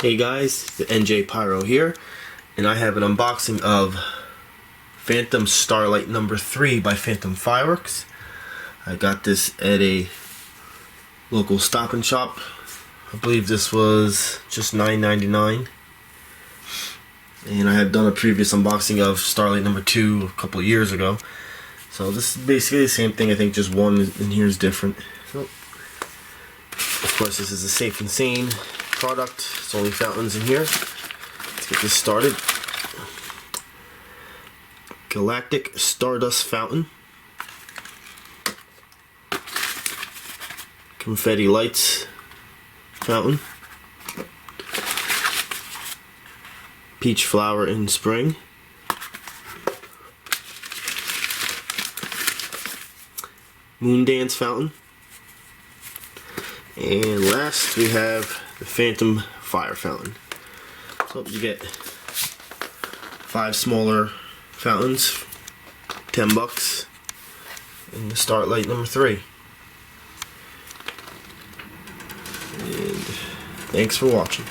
Hey guys, the NJ Pyro here, and I have an unboxing of Phantom Starlight number 3 by Phantom Fireworks. I got this at a local Stop and Shop. I believe this was just $9.99. And I had done a previous unboxing of Starlight number 2 a couple of years ago. So this is basically the same thing, I think just one in here is different. So, of course, this is a Safe and Sane product. It's only fountains in here. Let's get this started. Galactic Stardust Fountain. Confetti Lights Fountain. Peach Flower in Spring. Moon Dance Fountain. And last we have the Phantom Fire Fountain. So you get 5 smaller fountains, $10, and the Starlight number 3. And thanks for watching.